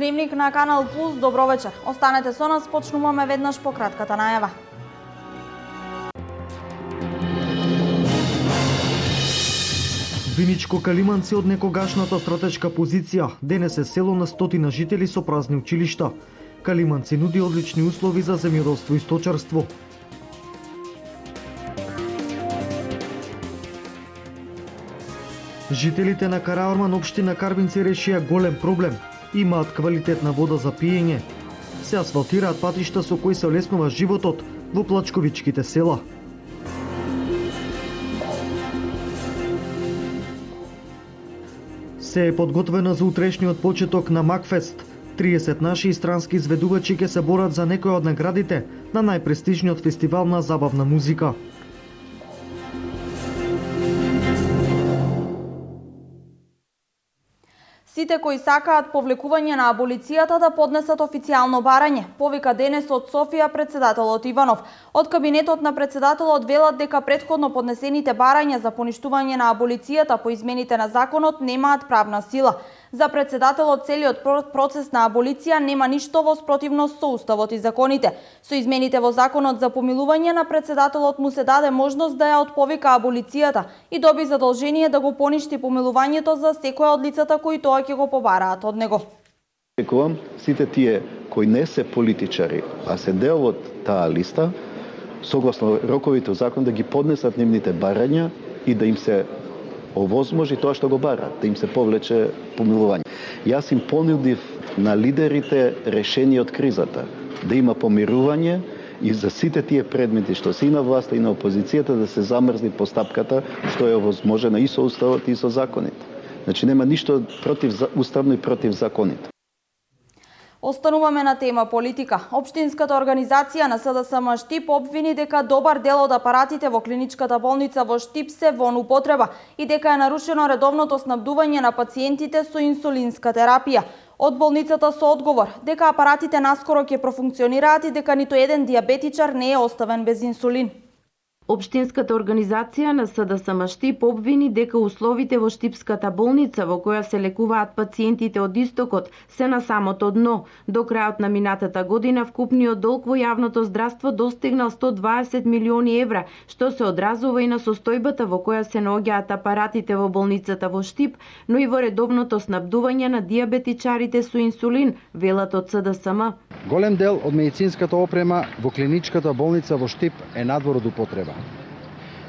Дневник на Канал Плюс, добро вечер. Останете со нас, почнуваме веднаш по кратката најава. Виничко Калиманци од некогашната стратешка позиција. Денес е село на стотина жители со празни училишта. Калиманци нуди одлични услови за земјоделство и сточарство. Жителите на Караорман, општина Карбинци, решија голем проблем. Имаат квалитетна вода за пиење. Се асфалтираат патишта со кои се олеснува животот во плачковичките села. Се е подготвено за утрешниот почеток на Макфест. 30 наши и странски изведувачи ќе се борат за некои од наградите на најпрестижниот фестивал на забавна музика. Сите кои сакаат повлекување на аболицијата да поднесат официјално барање, повика денес од Софија председателот Иванов. Од кабинетот на председателот велат дека претходно поднесените барања за поништување на аболицијата по измените на законот немаат правна сила. За председателот целиот процес на аболиција нема ништо во спротивност со уставот и законите. Со измените во законот за помилување на председателот му се даде можност да ја отповика аболицијата и доби задолжение да го поништи помилувањето за секоја од лицата кои тоа ќе го побараат од него. Рекувам, сите тие кои не се политичари, а се дел од таа листа, согласно роковите во закон да ги поднесат нивните барања и да им се овозможи тоа што го бараат, да им се повлече помилување. Јас им понудив на лидерите решение од кризата, да има помирување и за сите тие предмети што се и на власта и на опозицијата да се замрзни постапката што е овозможена и со уставот и со законите. Значи нема ништо против уставно и против законите. Остануваме на тема политика. Општинската организација на СДСМ Штип обвини дека добар дел од апаратите во клиничката болница во Штип се во употреба и дека е нарушено редовното снабдување на пациентите со инсулинска терапија. Од болницата со одговор дека апаратите наскоро ќе профункционираат и дека ниту еден диабетичар не е оставен без инсулин. Општинската организација на СДСМ Штип обвини дека условите во Штипската болница во која се лекуваат пациентите од истокот се на самото дно. До крајот на минатата година вкупниот долг во јавното здравство достигнал 120 милиони евра, што се одразува и на состојбата во која се наоѓаат апаратите во болницата во Штип, но и во редовното снабдување на диабетичарите со инсулин, велат од СДСМ. Голем дел од медицинската опрема во клиничката болница во Штип е надвор од употреба.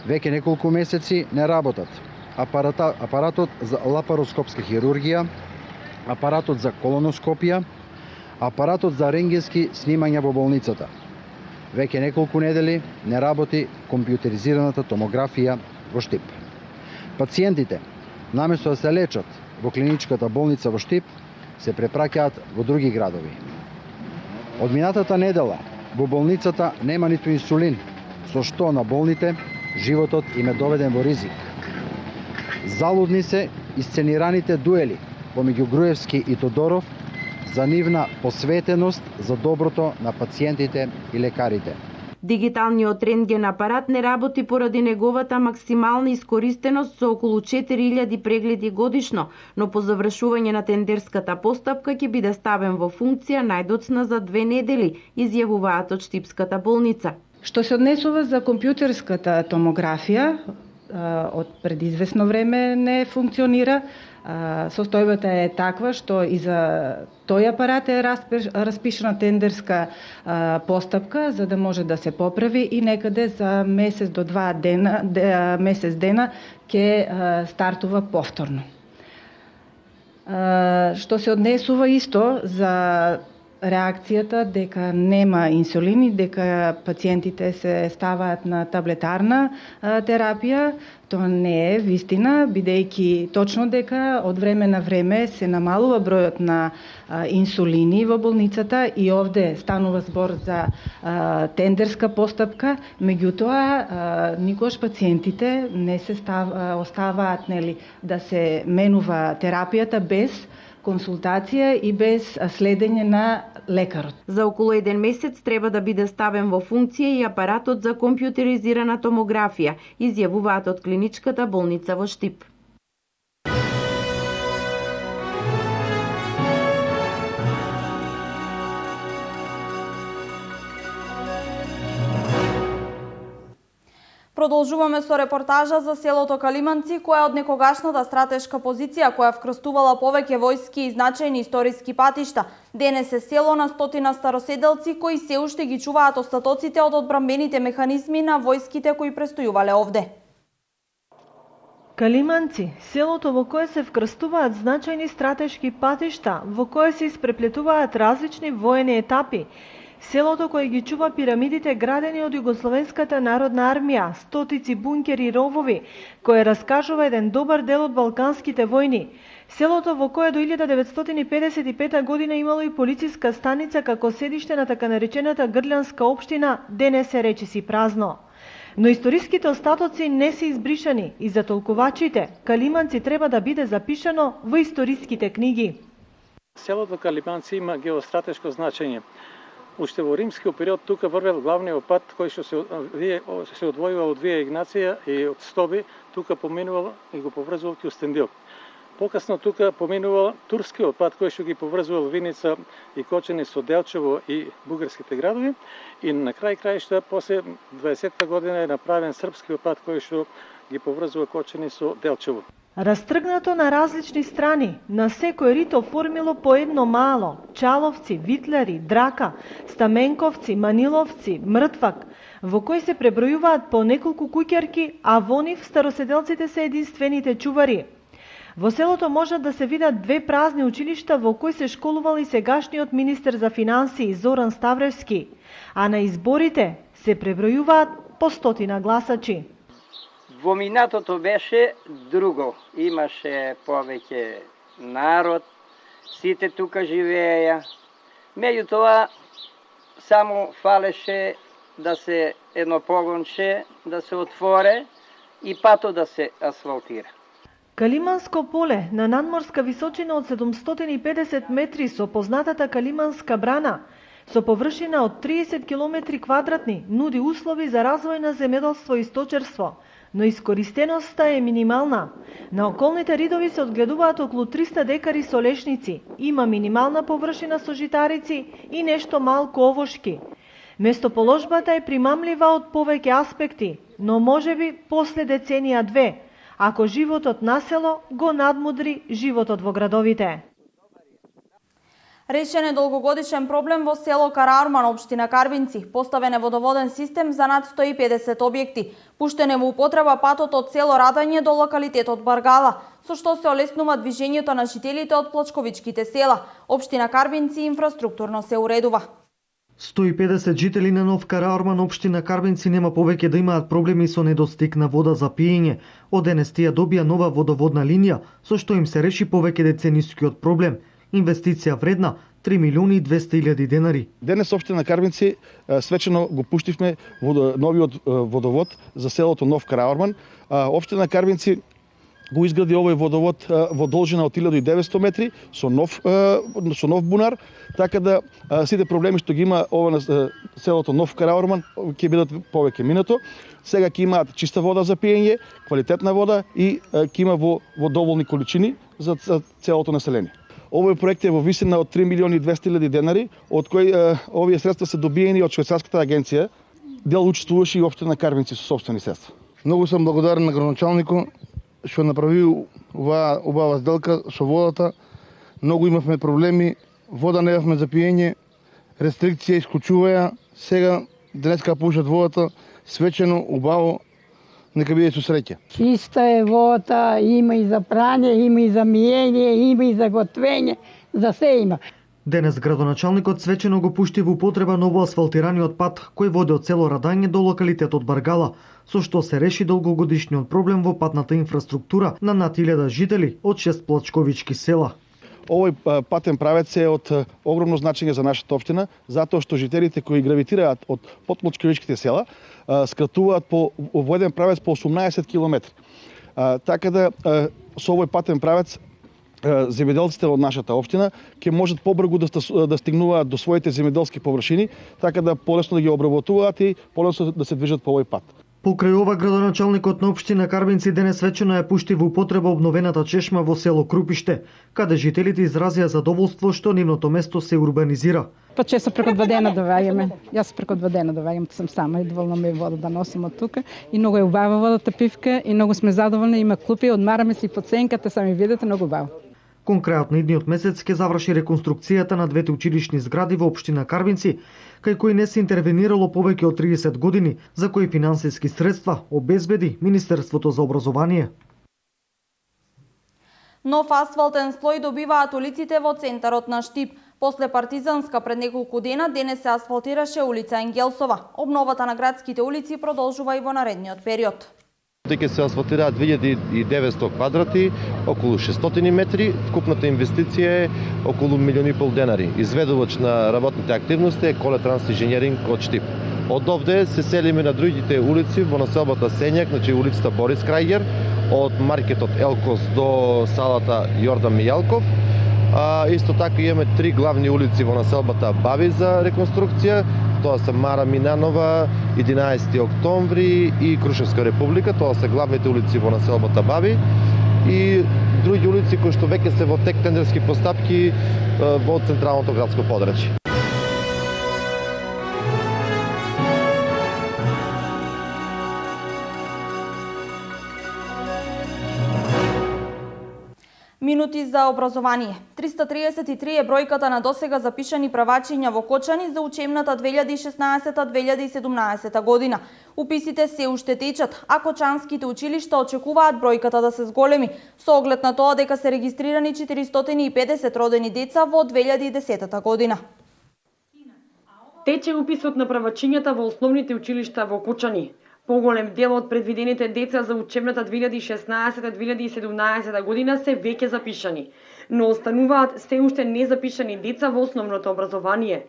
Веќе неколку месеци не работат апаратот за лапароскопска хирургија, апаратот за колоноскопија, апаратот за рентгенски снимања во болницата. Веќе неколку недели не работи компјутеризираната томографија во Штип. Пациентите, наместо да се лечат во клиничката болница во Штип, се препраќаат во други градови. Од минатата недела во болницата нема ниту инсулин, со што на болните животот им е доведен во ризик. Залудни се исценираните дуели помеѓу Груевски и Тодоров за нивна посветеност за доброто на пациентите и лекарите. Дигиталниот рентген апарат не работи поради неговата максимална искористеност со околу 4000 прегледи годишно, но по завршување на тендерската постапка ќе биде ставен во функција најдоцна за 2 недели, изјавуваат од Штипската болница. Што се однесува за компјутерската томографија, од пред известно време не функционира. Состојбата е таква што и за тој апарат е распишана тендерска постапка за да може да се поправи и некаде за месец до 2 месец дена ќе стартува повторно. Што се однесува исто за реакцијата дека нема инсулини, дека пациентите се ставаат на таблетарна терапија, тоа не е вистина, бидејќи точно дека од време на време се намалува бројот на инсулини во болницата и овде станува збор за тендерска постапка, меѓутоа никош пациентите не се оставаат да се менува терапијата без консултација и без следење на лекарот. За околу 1 месец треба да биде ставен во функција и апаратот за компјутеризирана томографија, изјавуваат од клиничката болница во Штип. Продолжуваме со репортажа за селото Калиманци, која е од некогашната стратешка позиција која вкрстувала повеќе војски и значајни историски патишта. Денес е село на стотина староседелци кои се уште ги чуваат остатоците од одбранбените механизми на војските кои престојувале овде. Калиманци, селото во кое се вкрстуваат значајни стратешки патишта, во кое се испреплетуваат различни воени етапи. Селото кое ги чува пирамидите градени од Југословенската народна армија, стотици бункери и ровови, кое раскажува еден добар дел од балканските војни. Селото во кое до 1955 година имало и полициска станица како седиште на така наречената Грлјанска општина, денес е речиси празно. Но историските остатоци не се избришани и за толкувачите Калиманци треба да биде запишано во историските книги. Селото Калиманци има геостратешко значење. Уште во римскиот период тука врвел главниот пат кој што се одвојувал од Вија Игнација и од Стоби, тука поминувал и го поврзувал Кюстендил. Покасно тука поминувал турскиот пат кој што ги поврзувал Виница и Кочани со Делчево и бугарските градови, и на крај краишта после 20-та година е направен српскиот пат кој што ги поврзува Кочани со Делчево. Растргнато на различни страни, на секој рит оформило по едно мало: Чаловци, Витлери, Драка, Стаменковци, Маниловци, Мртвак, во кој се пребројуваат по неколку куќарки, а во нив староседелците се единствените чувари. Во селото можат да се видат две празни училишта во кои се школувал и сегашниот министер за финансии Зоран Ставревски, а на изборите се пребројуваат по стотина гласачи. Во минатото беше друго. Имаше повеќе народ, сите тука живееја. Меѓутоа, само фалеше да се едно погонче, да се отворе и патот да се асфалтира. Калиманско поле на надморска височина од 750 метри со познатата Калиманска брана, со површина од 30 км квадратни, нуди услови за развој на земјоделство и сточерство, но искористеноста е минимална. На околните ридови се одгледуваат околу 300 декари со лешници, има минимална површина со житарици и нешто малку овошки. Местоположбата е примамлива од повеќе аспекти, но можеби после деценија две, ако животот на село го надмудри животот во градовите. Решен е долгогодишен проблем во село Караарман, општина Карбинци. Поставен е водоводен систем за над 150 објекти. Пуштен е во употреба патот од село Радање до локалитетот Баргала, со што се олеснува движењето на жителите од плачковичките села. Општина Карбинци инфраструктурно се уредува. 150 жители на Нов Караарман, општина Карбинци, нема повеќе да имаат проблеми со недостиг на вода за пиење. Од денес тие добија нова водоводна линија, со што им се реши повеќе деценискиот проблем. Инвестиција вредна 3.200.000 денари. Денес општина Карбинци свечено го пуштивме новиот водовод за селото Нов Караарман. Општина Карбинци го изгради овој водовод во должина од 1900 метри со нов бунар, така да сите проблеми што ги има ова на селото Нов Караарман ќе бидат повеќе минато. Сега ќе имаат чиста вода за пиење, квалитетна вода и ќе има во доволни количини за целото население. Овој проект е во висина од 3.200.000 денари, од кои овие средства се добиени од швајцарската агенција. Дел учествуваше и општина Карбинци со сопствени средства. Многу сум благодарен на градоначалникот што направи убава сделка со водата. Многу имавме проблеми, вода не имавме за пиење, рестрикција исклучуваја. Сега денеска пушат водата свечено, убаво, нека биде со среќа. Чиста е водата, има и за прање, има и за миење, има и за готвење, за се има. Денес градоначалникот свечено го пушти во употреба ново асфалтираниот пат кој води од село Радање до локалитетот Баргала, со што се реши долгогодишниот проблем во патната инфраструктура на над 1000 жители од 6 плачковички села. Овој патен правец е од огромно значење за нашата општина, затоа што жителите кои гравитираат од подплачковичките села скратуваат во еден правец по 18 км. Така да со овој патен правец земјоделците од нашата општина ќе можат побрзо да стигнуваат до своите земјоделски површини, така да полесно да ги обработуваат и полесно да се движат по овој пат. Покрај ова, градоначалникот на општина Карбинци денес вечерно ја пушти во употреба обновената чешма во село Крупиште, каде жителите изразија задоволство што нивното место се урбанизира. Па често преку 2 дена доваѓаме. Јас преку 2 дена доваѓам, сум сама и доволна ми е вода да носим од тука. И многу е убава водата пивка и многу сме задоволни, има клупи, одмараме се и под сенката, сами видите, многу убаво. Кон крајот на идниот месец ќе заврши реконструкцијата на двете училишни згради во општина Карбинци, кај кои не се интервенирало повеќе од 30 години, за кои финансиски средства обезбеди Министерството за образование. Нов асфалтен слој добиваат улиците во центарот на Штип. После Партизанска пред неколку дена, денес се асфалтираше улица Енгелсова. Обновата на градските улици продолжува и во наредниот период. Дека се асфалтираат 2900 квадрати, околу 600 метри, вкупната инвестиција е околу 1,5 милиони денари. Изведувач на работните активности е Колетранс инженеринг од Штип. Од овде се селиме на другите улици во населбата Сењак, значи улицата Борис Крајгер, од маркетот Елкос до салата Јордан Мијалков. Исто така имаме 3 главни улици во населбата Баби за реконструкција. Тоа се Мара Минанова, 11 октомври и Крушевска република. Тоа се главните улици во населбата Баби. И други улици кои што веќе се во тек тендерски постапки во централното градско подрачје. Минути за образование. 333 е бројката на досега запишани правачиња во Кочани за учебната 2016-2017 година. Уписите се уште течат, а кочанските училишта очекуваат бројката да се зголеми, со оглед на тоа дека се регистрирани 450 родени деца во 2010 година. Тече уписот на правачињата во основните училишта во Кочани. Поголем дел од предвидените деца за учебната 2016-2017 година се веќе запишани, но остануваат се уште незапишани деца во основното образование.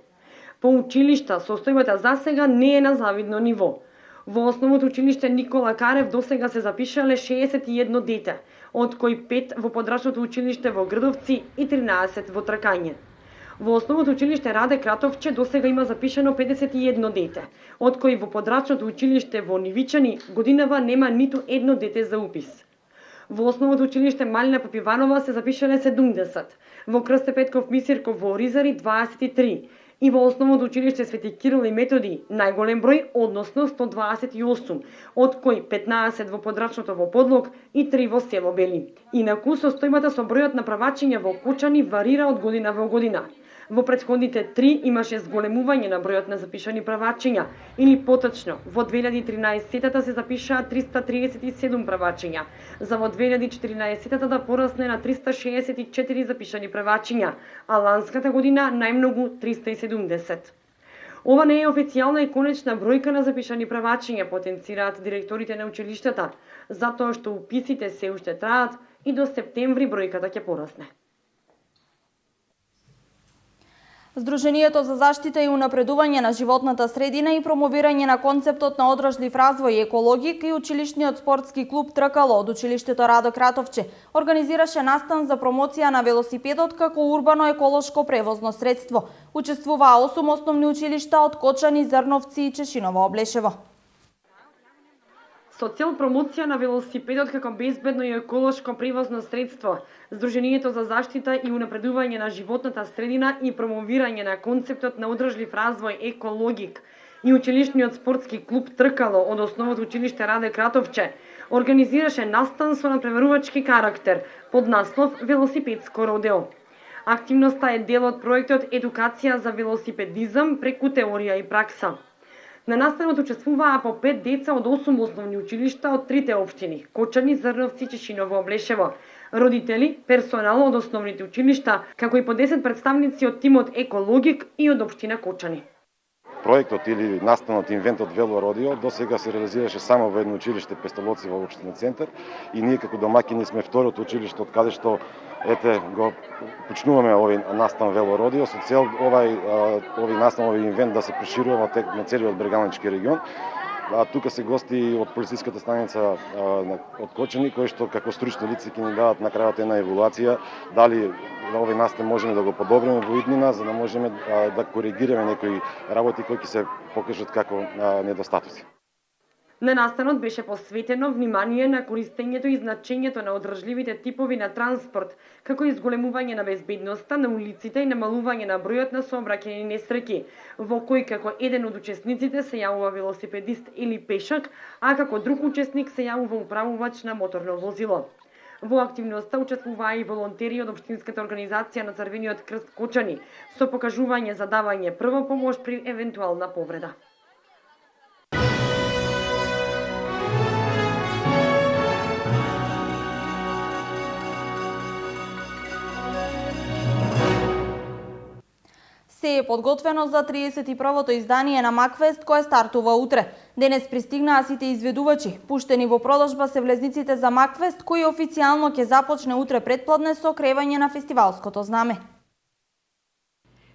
По училишта, состојбата за сега не е на завидно ниво. Во основното училиште Никола Карев досега се запишале 61 дете, од кои 5 во подрачното училиште во Грдовци и 13 во Тракање. Во основното училиште Раде Кратовче досега има запишано 51 дете, од кои во подрачното училиште во Нивичани годинава нема ниту едно дете за упис. Во основното училиште Малина Попиванова се запишале 70, во Крсте Петков Мисирков во Оризари 23 и во основното училиште Свети Кирил и Методи најголем број, односно 128, од кои 15 во подрачното во Подлог и 3 во село Бели. Инаку состојбата со бројот на правачиња во Кочани варира од година во година. Во претходните 3 имаше зголемување на бројот на запишани правачиња, или поточно, во 2013-та се запишаа 337 правачиња, за во 2014-та да порасне на 364 запишани правачиња, а ланската година најмногу 370. Ова не е официјална и конечна бројка на запишани правачиња, потенцираат директорите на училиштата, затоа што уписите се уште траат и до септември бројката ќе порасне. Сдруженијето за заштита и унапредување на животната средина и промовирање на концептот на одржлив развој и екологик и училишниот спортски клуб Тркало од училиштето Радо Кратовче организираше настан за промоција на велосипедот како урбано еколошко превозно средство. Учествуваа 8 основни училишта од Кочани, Зрновци и Чешиново Облешево. Со цел промоција на велосипедот како безбедно и еколошко превозно средство, Сдруженијето за заштита и унапредување на животната средина и промовирање на концептот на одржлив развој екологик и училишниот спортски клуб Тркало од основното училиште Раде Кратовче организираше настан со надпреварувачки карактер под наслов Велосипедско родео. Активноста е дел од проектот Едукација за велосипедизам преку теорија и пракса. На настанот учествуваа по 5 деца од 8 основни училишта од 3 општини – Кочани, Зрновци, Чешиново Облешево, родители, персонал од основните училишта, како и по 10 представници од тимот Екологик и од општина Кочани. Проектот или настанот инвентот Велородио досега се реализираше само во едно училиште Пестолоци во општина Центар и ние како домаќини сме второто училиште од каде што го почнуваме овој настан Велородио со цел овој настан, овој инвент да се проширува на целиот Брегалнички регион. Тука се гости од полициската станица од Кочани, кои што како стручни лица ќе ни дадат на крајот една евалуација дали овој настан можеме да го подобриме во иднина, за да можеме да коригираме некои работи кои ќе се покажат како недостатоци. На настанот беше посветено внимание на користењето и значењето на одржливите типови на транспорт, како и зголемување на безбедноста на улиците и намалување на бројот на сообраќајни несреќи, во кој како еден од учесниците се јавува велосипедист или пешак, а како друг учесник се јавува управувач на моторно возило. Во активноста учествуваа и волонтери од Општинската организација на Црвениот крст Кочани со покажување за давање прва помош при евентуална повреда. Се е подготвено за 31-то издание на Макфест, кое стартува утре. Денес пристигнаа сите изведувачи. Пуштени во продажба се влезниците за Макфест, кој официјално ќе започне утре предпладне со кревање на фестивалското знаме.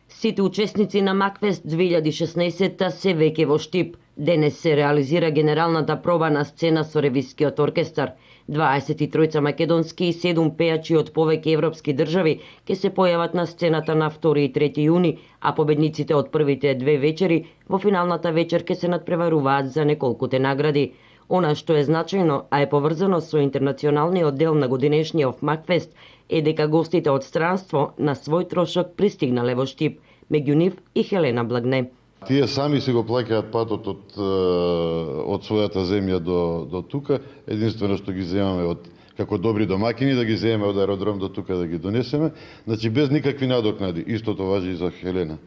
Сите учесници на Макфест 2016 се веќе во Штип. Денес се реализира генералната проба на сцена со ревискиот оркестар. 23 македонски и 7 пејачи од повеќе европски држави ќе се појават на сцената на 2 и 3 јуни, а победниците од првите две вечери во финалната вечер ќе се надпреваруваат за неколкуте награди. Она што е значајно, а е поврзано со интернационалниот дел на годинешниот Макфест, е дека гостите од странство на свој трошок пристигнале во Штип, меѓу нив и Хелена Благне. Тие сами си го плаќаат патот од својата земја до тука, единствено што ги земаме како добри домакини, да ги земеме од аеродром до тука да ги донесеме, значи без никакви надокнади. Истото важи и за Хелена.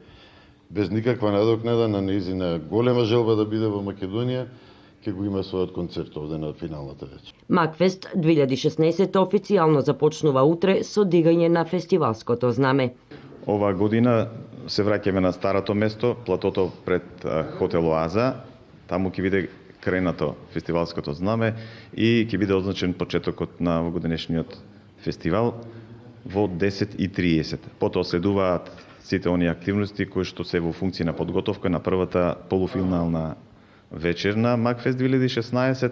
Без никаква надокнада на нејзина голема желба да биде во Македонија, ќе го има својот концерт овде на финалната вечер. Макфест 2016 официјално започнува утре со дигање на фестивалското знаме. Ова година се враќаме на старото место, платото пред хотел Оаза. Таму ќе биде кренато фестивалското знаме и ќе биде означен почетокот на овогодишниот фестивал во 10:30. Потоа следуваат сите оние активности кои што се во функција на подготовка на првата полуфинална вечер на Макфест 2016.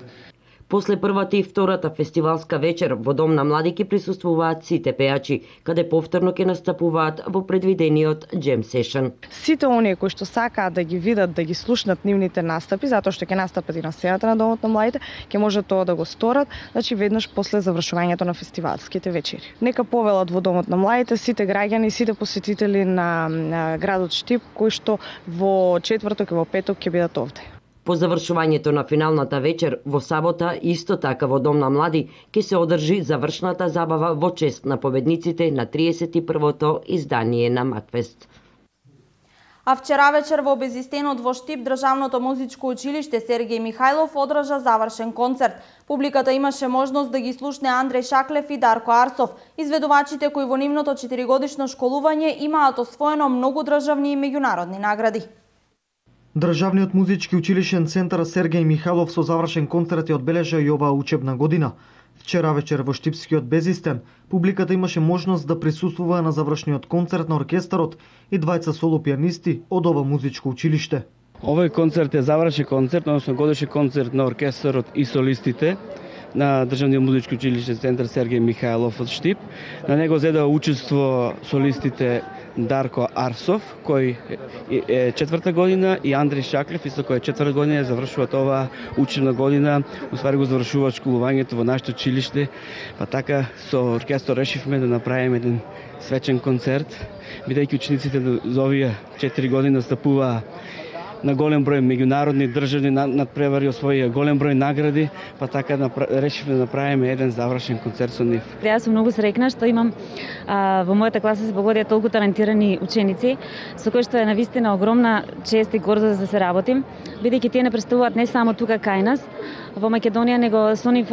После првата и втората фестивалска вечер во Дом на млади ќе присуствуваат сите пејачи, каде повторно ќе настапуваат во предвидениот джем сешн. Сите оние кои што сакаат да ги видат, да ги слушнат нивните настапи, затоа што ќе настапат и на сцената на Домот на младите, ќе може тоа да го сторат, значи веднаш после завршувањето на фестивалските вечери. Нека повелат во Домот на младите сите граѓани, сите посетители на градот Штип кои што во четврток и во петок ќе бидат овде. По завршувањето на финалната вечер во сабота, исто така во Дом на млади, ќе се одржи завршната забава во чест на победниците на 31-то издание на Макфест. А вчера вечер во Безистенот во Штип Државното музичко училиште Сергеј Михајлов одржа завршен концерт. Публиката имаше можност да ги слушне Андреј Шаклев и Дарко Арсов, изведувачите кои во нивното 4-годишно школување имаат освоено многу државни и меѓународни награди. Државниот музички училишен центар Сергеј Михајлов со завршен концерт ја одбележа и оваа учебна година. Вчера вечер во Штипскиот Безистен, публиката имаше можност да присуствува на завршниот концерт на оркестарот и двајца соло пианисти од ова музичко училиште. Овој концерт е завршен концерт, односно годишен концерт на оркестарот и солистите на Државниот музички училиште центар Сергеј Михајлов од Штип. На него зедоа учество солистите Дарко Арсов, кој е четврта година, и Андреј Шаклев, исто кој е четврта година, завршуваат оваа учебна година, уствари го завршуваат школувањето во нашето училиште, па така со оркестар решивме да направиме еден свечен концерт, бидејќи учениците за овие 4 години настапуваа на голем број меѓународни државни надпревари, освоија голем број награди, па така решивме да направиме еден завршен концерт со нив. Јас сум многу среќна што имам во мојата класа се погодија толку талентирани ученици, со кои што е навистина огромна чест и гордост да се работим, бидејќи тие не представуваат не само тука кај нас, во Македонија, него со нив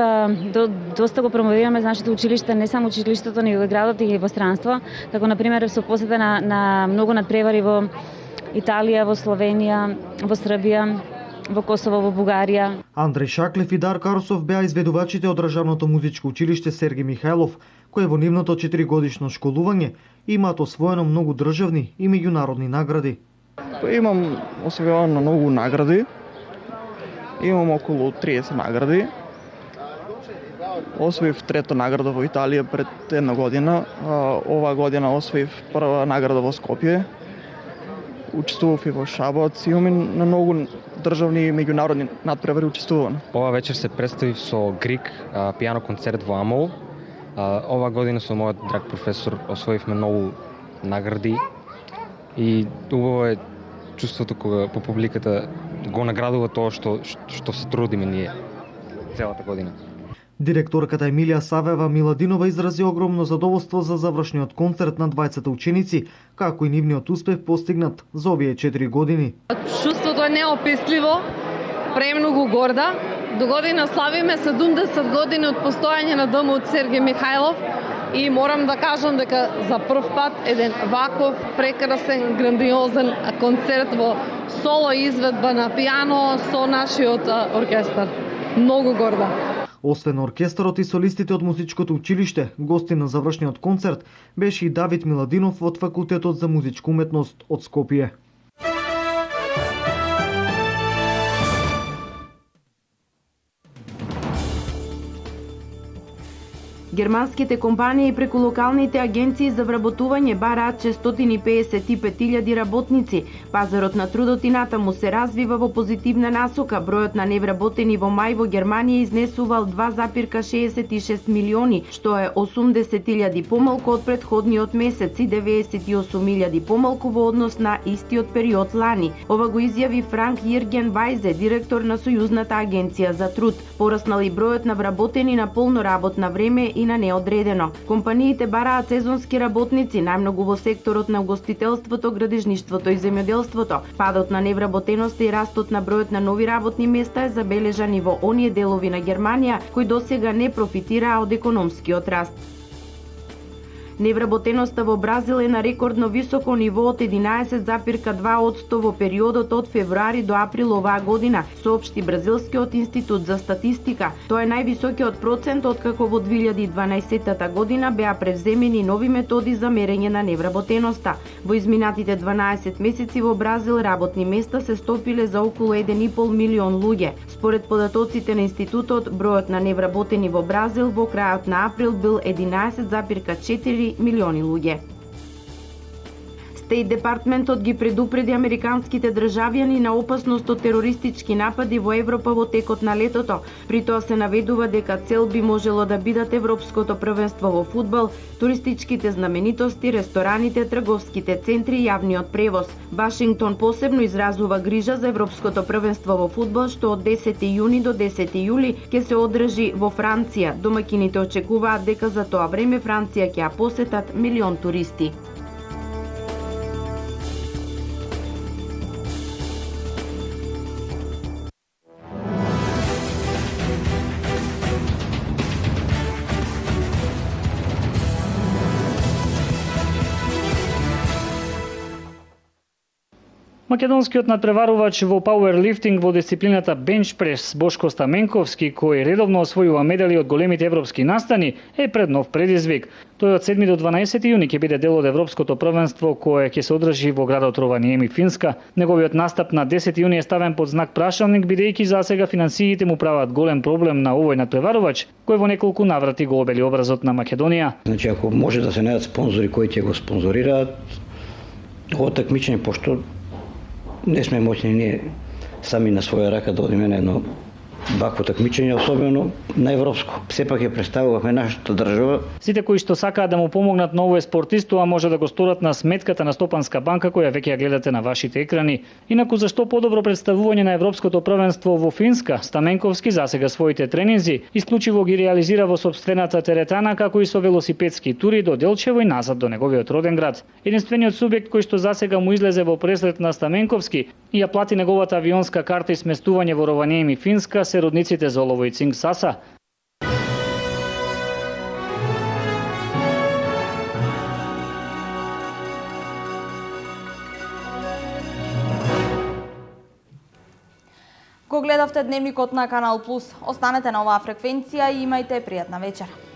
доста го промовираме нашето училиште, не само училиштето, него и градот и во странство, како на пример со посета на многу надпревари во Италија, во Словенија, во Србија, во Косово, во Бугарија. Андреј Шаклев и Дарко Арсов беа изведувачите од Државното музичко училиште Сергеј Михајлов, кој во нивното 4-годишно школување имаат освоено многу државни и меѓународни награди. Имам освоено многу награди. Имам околу 30 награди. Освоив трета награда во Италија пред една година. Оваа година освоив прва награда во Скопје. учествував и во Шабац, имаме на многу државни и меѓународни надпревари учествувано. Ова вечер се представив со Грик, пијано концерт во Амол. Ова година со мојот драг професор освоивме многу награди и убаво е чувството кога по публиката го наградува тоа што се трудиме ние целата година. Директорката Емилија Савева Миладинова изрази огромно задоволство за завршниот концерт на 20 ученици, како и нивниот успех постигнат за овие 4 години. Чувството е неописливо, премногу горда. До година славиме 70 години од постојање на домот Сергеј Михајлов и морам да кажам дека за прв пат еден ваков прекрасен, грандиозен концерт во соло изведба на пијано со нашиот оркестар. Многу горда. Освен оркестарот и солистите од музичкото училиште, гости на завршниот концерт беше и Давид Миладинов од Факултетот за музичка уметност од Скопје. Германските компании преку локалните агенции за вработување бараат 655.000 работници. Пазарот на трудот и натаму се развива во позитивна насока. Бројот на невработени во мај во Германија изнесувал 2,66 милиони, што е 80.000 помалку од претходниот месец и 98.000 помалку во однос на истиот период лани. Ова го изјави Франк Јерген Вајзе, директор на Сојузната агенција за труд. Пораснал и бројот на вработени на полно работно време и на неодредено. Компаниите бараат сезонски работници, најмногу во секторот на угостителството, градежништвото и земјоделството. Падот на невработеноста и растот на бројот на нови работни места е забележани во оние делови на Германија кои досега не профитираа од економскиот раст. Невработеноста во Бразил е на рекордно високо ниво од 11,2% во периодот од февруари до април оваа година, соопшти Бразилскиот институт за статистика. Тоа е највисокиот процент откако во 2012 година беа превземени нови методи за мерење на невработеноста. Во изминатите 12 месеци во Бразил работни места се стопиле за околу 1,5 милион луѓе. Според податоците на институтот, бројот на невработени во Бразил во крајот на април бил 11,4 милиони луѓе. Стейт Департментот ги предупреди американските државјани на опасност од терористички напади во Европа во текот на летото. При тоа се наведува дека цел би можело да бидат Европското првенство во фудбал, туристичките знаменитости, рестораните, трговските центри и јавниот превоз. Вашингтон посебно изразува грижа за Европското првенство во фудбал, што од 10 јуни до 10 јули ќе се одржи во Франција. Домакините очекуваат дека за тоа време Франција ќе ја посетат милион туристи. Македонскиот надпреварувач во пауерлифтинг во дисциплината бенч прес Бошко Стаменковски, кој редовно освојува медали од големите европски настани, е пред нов предизвик. Тој од 7 до 12 јуни ќе биде дел од Европското првенство кое ќе се одржи во градот Рованиеми, Финска. Неговиот настап на 10 јуни е ставен под знак прашалник, бидејќи засега финансиите му прават голем проблем на овој надпреварувач, кој во неколку наврати го обели образот на Македонија. Значи, ако може да се најдат спонзори кои ќе го спонзорираат ово такмичење, пошто не сме моќни ние сами на своја рака да одиме на едно вакво такмичење, особено на европско. Сепак ја представуваме нашата држава. Сите кои што сакаат да му помогнат на овој спортист, тоа може да го сторат на сметката на Стопанска банка, која веќе ја гледате на вашите екрани. Инаку зашто подобро представување на Европското првенство во Финска, Стаменковски засега своите тренинзи исклучиво ги реализира во сопствената теретана, како и со велосипедски тури до Делчево и назад до неговиот роден град. Единствениот субјект кој што засега му излезе во пресрет на Стаменковски и ја плати неговата авионска карта и сместување во Рованиеми, Финска, се родниците Золово и Цинг Саса. Го гледавте Дневникот на Канал Плюс. Останете на оваа фреквенција и имајте пријатна вечер.